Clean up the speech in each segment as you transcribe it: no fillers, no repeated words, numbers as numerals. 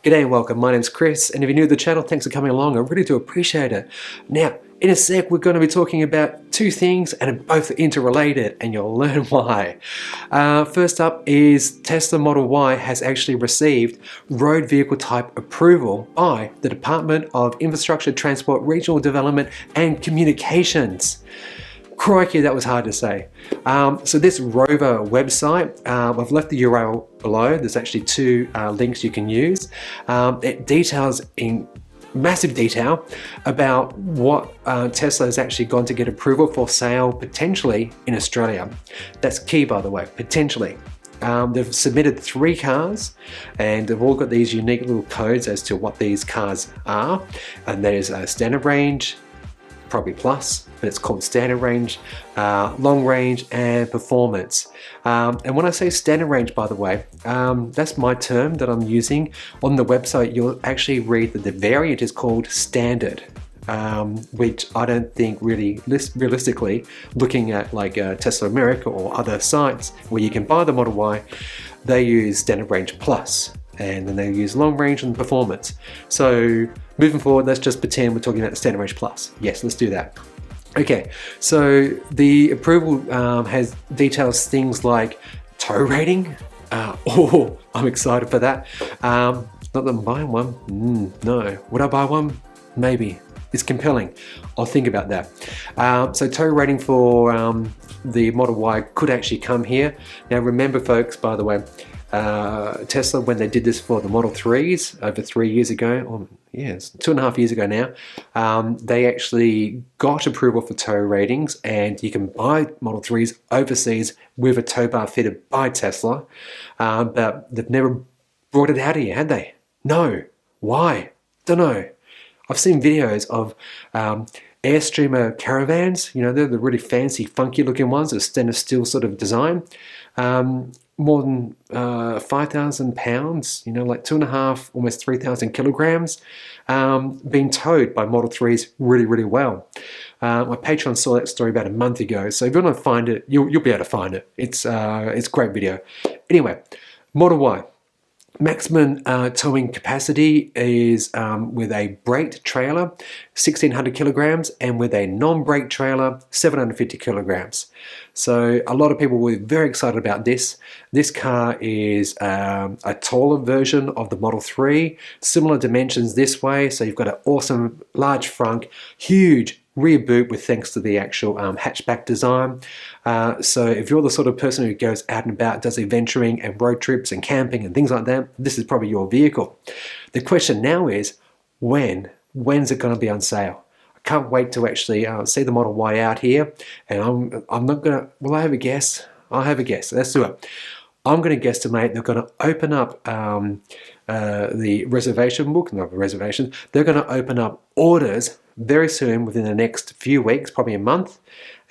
G'day and welcome, my name's Chris, and if you're new to the channel, thanks for coming along, I really do appreciate it. Now, in a sec, we're going to be talking about two things, and both are interrelated, and you'll learn why. First up is Tesla Model Y has actually received road vehicle type approval by the Department of Infrastructure, Transport, Regional Development and Communications. Crikey, that was hard to say. So this Rover website, I've left the URL below. There's actually two links you can use. It details in massive detail about what Tesla has actually gone to get approval for sale potentially in Australia. That's key, by the way, potentially. They've submitted 3 cars and they've all got these unique little codes as to what these cars are. And there's a standard range, probably plus, but it's called standard range, long range and performance. And when I say standard range, by the way, that's my term that I'm using. On the website, you'll actually read that the variant is called standard, which I don't think really realistically, looking at like Tesla America or other sites where you can buy the Model Y, they use standard range plus. And then they use long range and performance. So moving forward, let's just pretend we're talking about the standard range plus. Yes, let's do that. Okay, so the approval has details things like tow rating. Oh, I'm excited for that. Not that I'm buying one. No. Would I buy one? Maybe. It's compelling. I'll think about that. So tow rating for the Model Y could actually come here. Now remember, folks, by the way, Tesla, when they did this for the Model 3s over 3 years ago, or yes, 2.5 years ago now, they actually got approval for tow ratings, and you can buy Model 3s overseas with a tow bar fitted by Tesla, but they've never brought it out here, had they? No. Why? Don't know. I've seen videos of Airstreamer caravans, you know, they're the really fancy, funky looking ones, the stainless steel sort of design. More than 5,000 pounds, you know, like 2.5, almost 3,000 kilograms, being towed by Model 3s really, really well. My Patreon saw that story about a month ago, so if you want to find it, you'll be able to find it. It's a great video. Anyway, Model Y. Maximum towing capacity is with a braked trailer, 1,600 kilograms, and with a non-brake trailer, 750 kilograms. So a lot of people were very excited about this. This car is a taller version of the Model 3, similar dimensions this way. So you've got an awesome large front, huge rear boot with thanks to the actual hatchback design. So if you're the sort of person who goes out and about, does adventuring and road trips and camping and things like that, this is probably your vehicle. The question now is, when's it going to be on sale? I can't wait to actually see the Model Y out here, and I'm not going to, will I have a guess? I'll have a guess. Let's do it. I'm going to guesstimate they're going to open up the reservation book, not reservations, they're going to open up orders very soon, within the next few weeks, probably a month,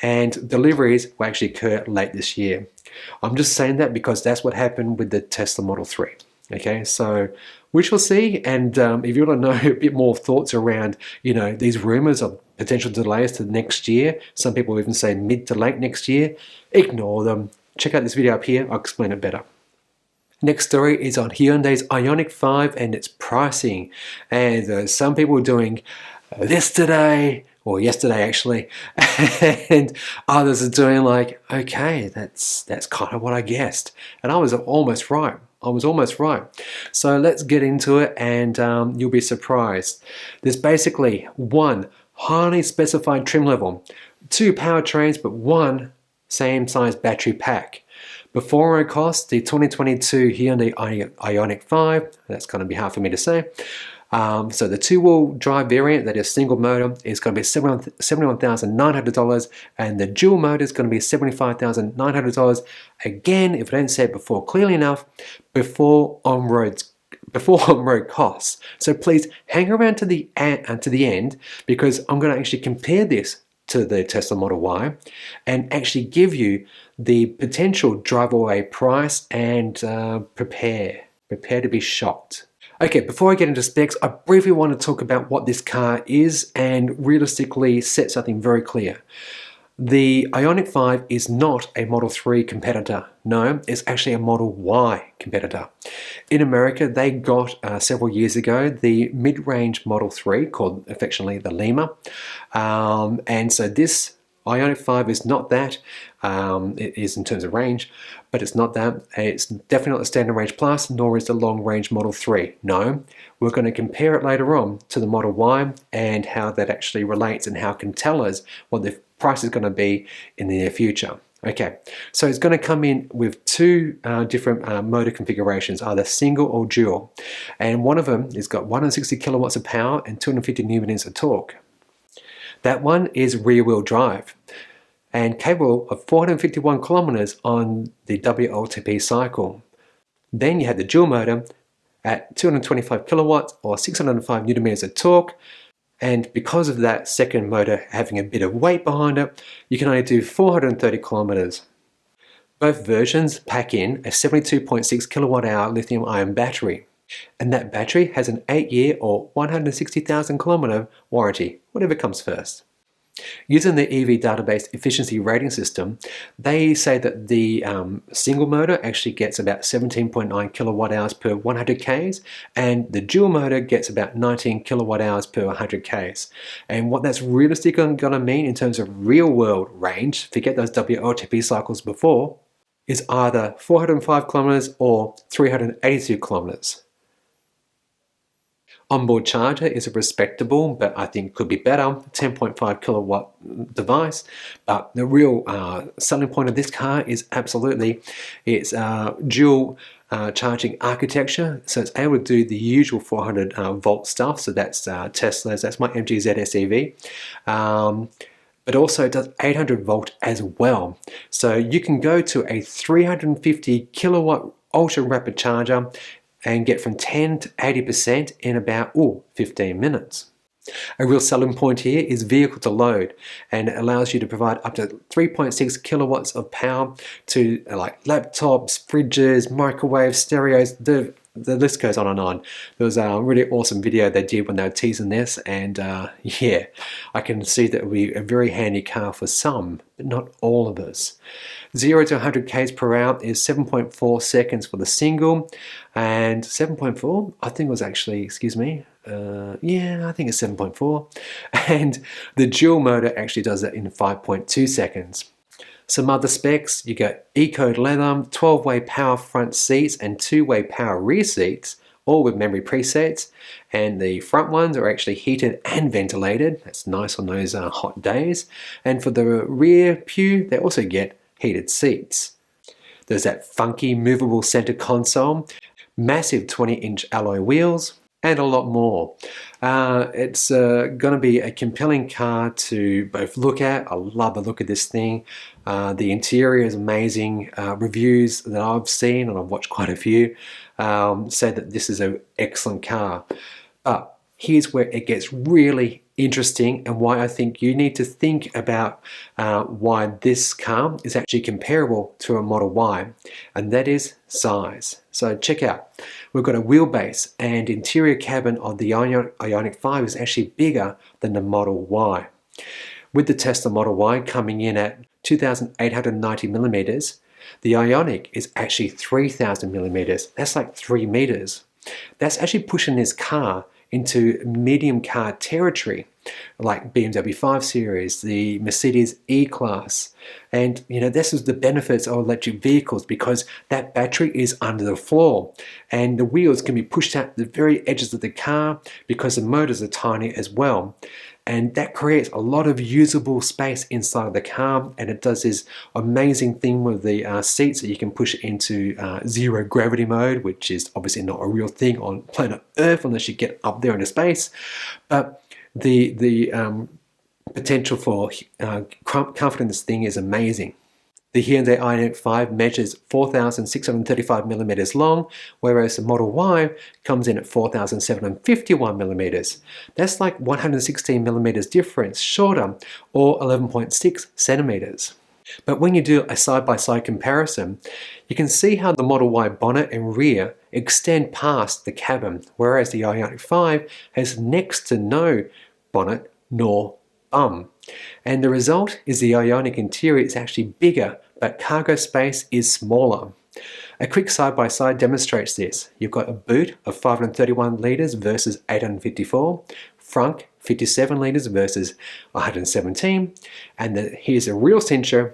and deliveries will actually occur late this year. I'm just saying that because that's what happened with the Tesla Model 3. Okay, so we shall see, and if you want to know a bit more thoughts around, you know, these rumors of potential delays to next year, some people even say mid to late next year, ignore them. Check out this video up here, I'll explain it better. Next story is on Hyundai's Ioniq 5 and its pricing. And some people are doing this today, or yesterday actually, and others are doing like, okay, that's kind of what I guessed. And I was almost right. So let's get into it, and you'll be surprised. There's basically 1 highly specified trim level, 2 powertrains, but 1 same size battery pack. Before it costs, the 2022 Hyundai Ioniq 5, that's going to be hard for me to say. So the 2-wheel drive variant, that is single motor, is going to be $71,900, and the dual motor is going to be $75,900. Again, if I don't say it before clearly enough, before on-road costs. So please hang around to the end, because I'm going to actually compare this to the Tesla Model Y and actually give you the potential drive away price, and prepare to be shocked. Okay, before I get into specs, I briefly want to talk about what this car is and realistically set something very clear. The Ioniq 5 is not a Model 3 competitor. No, it's actually a Model Y competitor. In America, they got several years ago the mid-range Model 3, called affectionately the Lima. And so this Ioniq 5 is not that. It is in terms of range, but it's not that. It's definitely not the Standard Range Plus, nor is the Long Range Model 3. No, we're going to compare it later on to the Model Y and how that actually relates and how it can tell us what the price is going to be in the near future. Okay, so it's going to come in with two different motor configurations, either single or dual. And one of them has got 160 kilowatts of power and 250 newton-meters of torque. That one is rear-wheel drive and capable of 451 kilometers on the WLTP cycle. Then you have the dual motor at 225 kilowatts or 605 newton meters of torque. And because of that second motor having a bit of weight behind it, you can only do 430 kilometers. Both versions pack in a 72.6 kilowatt hour lithium ion battery. And that battery has an 8-year or 160,000 kilometer warranty, whatever comes first. Using the EV database efficiency rating system, they say that the single motor actually gets about 17.9 kilowatt hours per 100 Ks, and the dual motor gets about 19 kilowatt hours per 100 Ks. And what that's realistically going to mean in terms of real world range, forget those WLTP cycles before, is either 405 kilometers or 382 kilometers. Onboard charger is a respectable, but I think could be better, 10.5 kilowatt device. But the real selling point of this car is absolutely its dual charging architecture. So it's able to do the usual 400 volt stuff. So that's Tesla's, that's my MG ZS EV. But also it does 800 volt as well. So you can go to a 350 kilowatt ultra rapid charger and get from 10 to 80% in about 15 minutes. A real selling point here is vehicle to load, and it allows you to provide up to 3.6 kilowatts of power to like laptops, fridges, microwaves, stereos, the list goes on and on. There was a really awesome video they did when they were teasing this, and yeah, I can see that it will be a very handy car for some, but not all of us. 0 to 100 k's per hour is 7.4 seconds for the single, and 7.4, I think it was actually, yeah, I think it's 7.4, and the dual motor actually does it in 5.2 seconds. Some other specs, you got E-Code leather, 12-way power front seats and 2-way power rear seats, all with memory presets, and the front ones are actually heated and ventilated. That's nice on those hot days. And for the rear pew, they also get heated seats. There's that funky movable center console, massive 20-inch alloy wheels, and a lot more. It's going to be a compelling car to both look at. I love the look of this thing. The interior is amazing. Reviews that I've seen, and I've watched quite a few, say that this is an excellent car. But here's where it gets really interesting, and why I think you need to think about why this car is actually comparable to a Model Y, and that is size. So check out, we've got a wheelbase and interior cabin of the Ioniq 5 is actually bigger than the Model Y. With the Tesla Model Y coming in at 2,890 millimeters, the Ioniq is actually 3,000 millimeters. That's like 3 meters. That's actually pushing this car into medium car territory, like BMW 5 Series, the Mercedes E-Class. And you know, this is the benefits of electric vehicles, because that battery is under the floor and the wheels can be pushed out the very edges of the car because the motors are tiny as well. And that creates a lot of usable space inside of the car, and it does this amazing thing with the seats that you can push into zero gravity mode, which is obviously not a real thing on planet Earth unless you get up there into space. But the potential for comfort in this thing is amazing. The Hyundai Ioniq 5 measures 4,635 millimeters long, whereas the Model Y comes in at 4,751 millimeters. That's like 116 millimeters difference shorter, or 11.6 centimeters. But when you do a side-by-side comparison, you can see how the Model Y bonnet and rear extend past the cabin, whereas the Ioniq 5 has next to no bonnet nor bum. And the result is the Ioniq interior is actually bigger, but cargo space is smaller. A quick side-by-side demonstrates this. You've got a boot of 531 litres versus 854, frunk 57 litres versus 117, and here's a real cincher.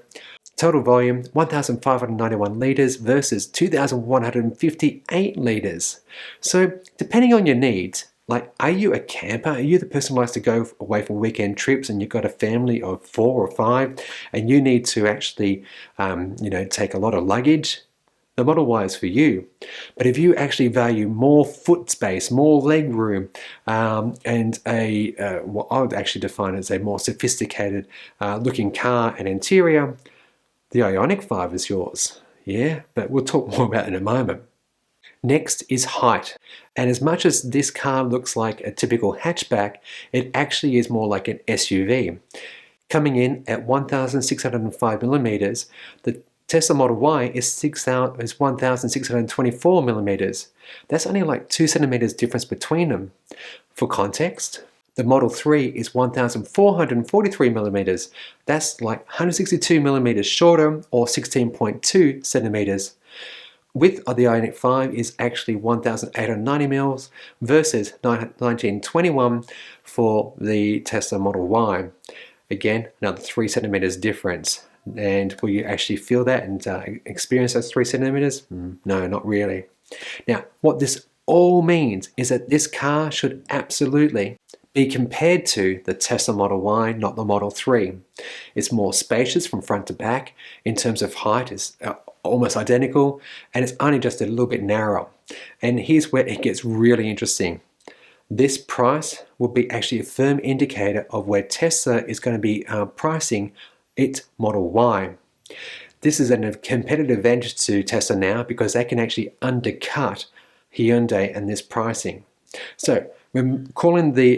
Total volume 1,591 litres versus 2,158 litres. So depending on your needs, like, are you a camper? Are you the person who likes to go away for weekend trips and you've got a family of 4 or 5 and you need to actually, take a lot of luggage? The Model Y is for you. But if you actually value more foot space, more leg room, and what I would actually define as a more sophisticated looking car and interior, the Ioniq 5 is yours. Yeah, but we'll talk more about it in a moment. Next is height. And as much as this car looks like a typical hatchback, it actually is more like an SUV. Coming in at 1,605 millimeters, the Tesla Model Y is 1,624 millimeters. That's only like 2 centimeters difference between them. For context, the Model 3 is 1,443 millimeters. That's like 162 millimeters shorter, or 16.2 centimeters. Width of the Ioniq 5 is actually 1,890 mils versus 1921 for the Tesla Model Y. Again, another 3 centimeters difference. And will you actually feel that and experience those 3 centimeters? No, not really. Now, what this all means is that this car should absolutely be compared to the Tesla Model Y, not the Model 3. It's more spacious from front to back. In terms of height, it's almost identical, and it's only just a little bit narrower. And here's where it gets really interesting. This price will be actually a firm indicator of where Tesla is going to be pricing its Model Y. This is a competitive advantage to Tesla now because they can actually undercut Hyundai and this pricing. So we're calling the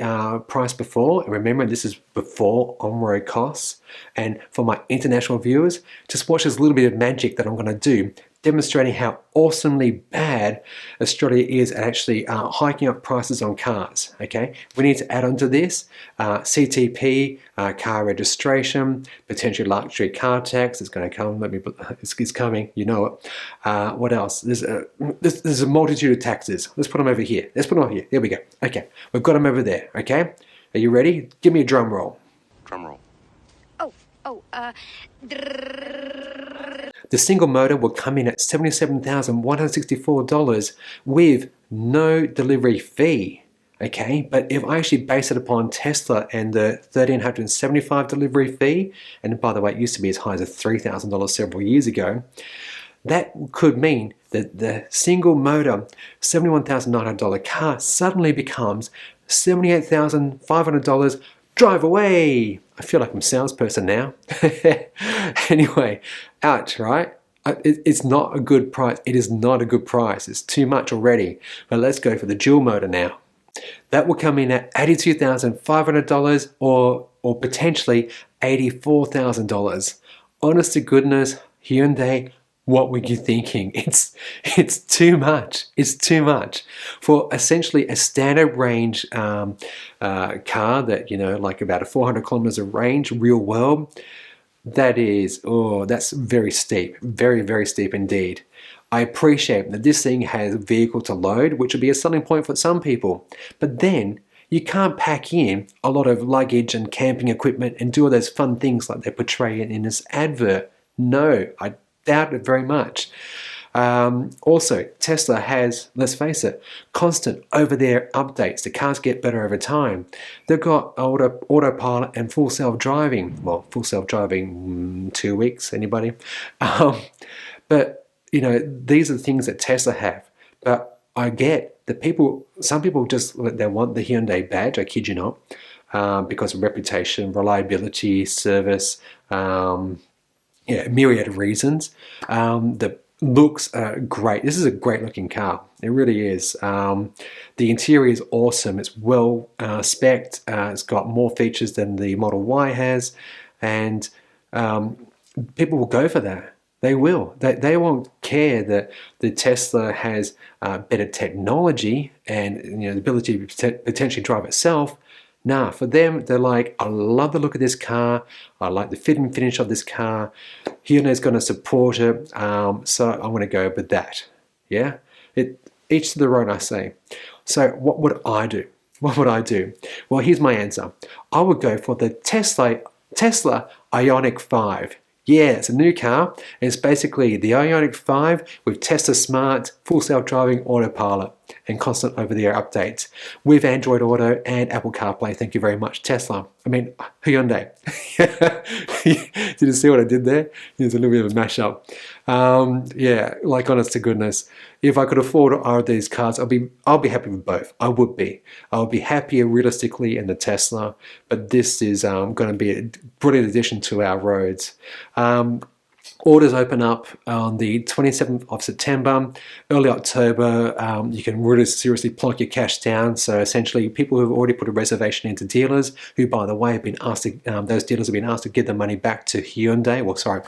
price before, and remember this is before on-road costs. And for my international viewers, just watch this little bit of magic that I'm going to do, demonstrating how awesomely bad Australia is at actually hiking up prices on cars. Okay, we need to add on to this CTP, car registration, potential luxury car tax. It's going to come. It's coming. You know it. What else? There's a multitude of taxes. Let's put them over here. Let's put them over here. There we go. Okay, we've got them over there. Okay, are you ready? Give me a drum roll. Drum roll. The single motor will come in at $77,164 with no delivery fee. Okay, but if I actually base it upon Tesla and the $1,375 delivery fee, and by the way, it used to be as high as $3,000 several years ago, that could mean that the single motor $71,900 car suddenly becomes $78,500. Drive away! I feel like I'm a salesperson now. Anyway, ouch, right? It's not a good price. It is not a good price. It's too much already. But let's go for the dual motor now. That will come in at $82,500 or potentially $84,000. Honest to goodness, Hyundai, what were you thinking? It's too much. It's too much for essentially a standard range car that, like about 400 kilometers of range, real world. That's very steep, very, very steep indeed. I appreciate that this thing has vehicle to load, which would be a selling point for some people. But then you can't pack in a lot of luggage and camping equipment and do all those fun things like they portray in this advert. No, I doubt it very much. Also, Tesla has, let's face it, constant over-the-air updates. The cars get better over time. They've got autopilot and full self-driving. Well, full self-driving, 2 weeks, anybody? But, these are the things that Tesla have. But I get that some people they want the Hyundai badge, I kid you not, because of reputation, reliability, service, myriad of reasons. The looks great. This is a great looking car. It really is. The interior is awesome. It's well spec'd. It's got more features than the Model Y has, and people will go for that. They will. They won't care that the Tesla has better technology and the ability to potentially drive itself. Nah, for them, they're like, I love the look of this car. I like the fit and finish of this car. Hyundai's going to support it, so I'm going to go with that. Yeah, each to their own, I say. So what would I do? What would I do? Well, here's my answer. I would go for the Tesla Ioniq 5. Yeah, it's a new car. It's basically the Ioniq 5 with Tesla Smart, full self-driving autopilot and constant over-the-air updates with Android Auto and Apple CarPlay. Thank you very much, Tesla. I mean, Hyundai. Did you see what I did there? There's a little bit of a mashup. Yeah, like honest to goodness, if I could afford either of these cars, I'll be happy with both. I would be. I would be happier realistically in the Tesla, but this is going to be a brilliant addition to our roads. Orders open up on the 27th of September, early October. You can really seriously plonk your cash down. So essentially, people who have already put a reservation into dealers, who by the way have been asked to, those dealers have been asked to give the money back to Hyundai. Well, sorry,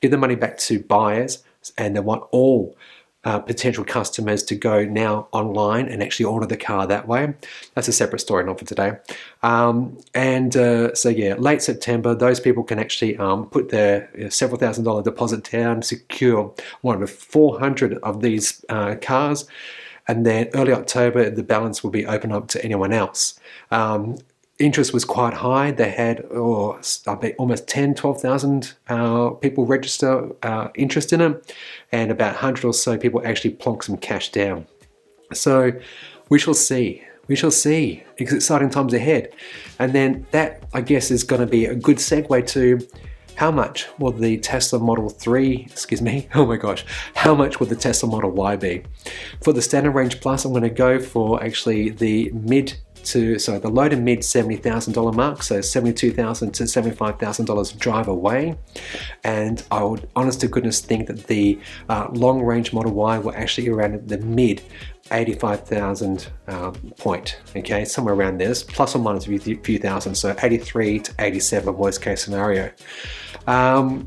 give the money back to buyers, and they want all potential customers to go now online and actually order the car that way. That's a separate story, not for today. So yeah, late September, those people can actually put their several $1,000 deposit down, secure one of 400 of these cars, and then early October, the balance will be open up to anyone else. Interest was quite high. They had almost 10, 12,000 people register interest in it, and about 100 or so people actually plonk some cash down. So we shall see. We shall see. It's exciting times ahead. And then that, I guess, is going to be a good segue to how much will the Tesla Model 3, oh my gosh, how much will the Tesla Model Y be? For the Standard Range Plus, I'm going to go for actually the the low to mid $70,000 mark, so $72,000 to $75,000 drive away. And I would, honest to goodness, think that the long range Model Y will actually around the mid 85,000 point, okay, somewhere around this, plus or minus a few thousand, so 83 to 87 worst case scenario. But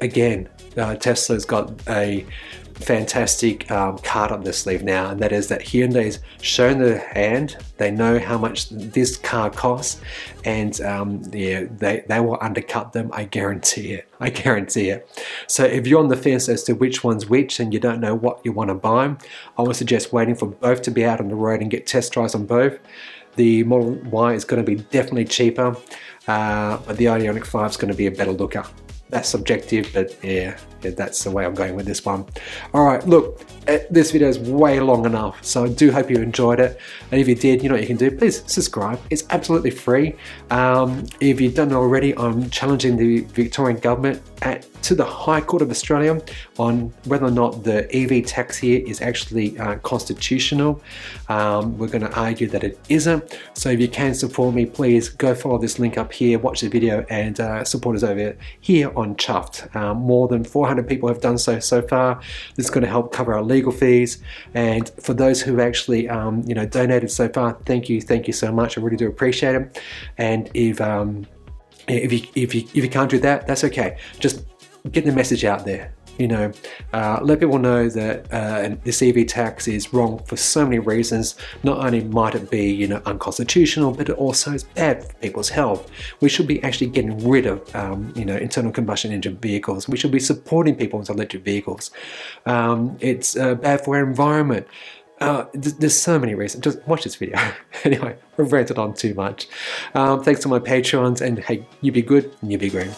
again, Tesla's got a fantastic card up their sleeve now, and that is that Hyundai's shown their hand. They know how much this car costs, and yeah, they will undercut them. I guarantee it. I guarantee it. So if you're on the fence as to which one's which and you don't know what you want to buy, I would suggest waiting for both to be out on the road and get test drives on both. The Model Y is going to be definitely cheaper, but the Ioniq 5 is going to be a better looker. That's subjective, but yeah, that's the way I'm going with this one. All right, look, this video is way long enough, so I do hope you enjoyed it. And if you did, you know what you can do, please subscribe. It's absolutely free. If you don't know already, I'm challenging the Victorian government to the High Court of Australia on whether or not the EV tax here is actually constitutional. We're going to argue that it isn't. So if you can support me, please go follow this link up here, watch the video, and support us over here on Chuffed. More than 400 people have done so far. This is going to help cover our legal fees. And for those who actually donated so far, thank you so much. I really do appreciate it. And if you can't do that, that's okay. Just get the message out there. Let people know that this EV tax is wrong for so many reasons. Not only might it be, unconstitutional, but it also is bad for people's health. We should be actually getting rid of, internal combustion engine vehicles. We should be supporting people with electric vehicles. It's bad for our environment. There's so many reasons. Just watch this video. Anyway, I've ranted on too much. Thanks to my Patreons, and hey, you be good and you be green.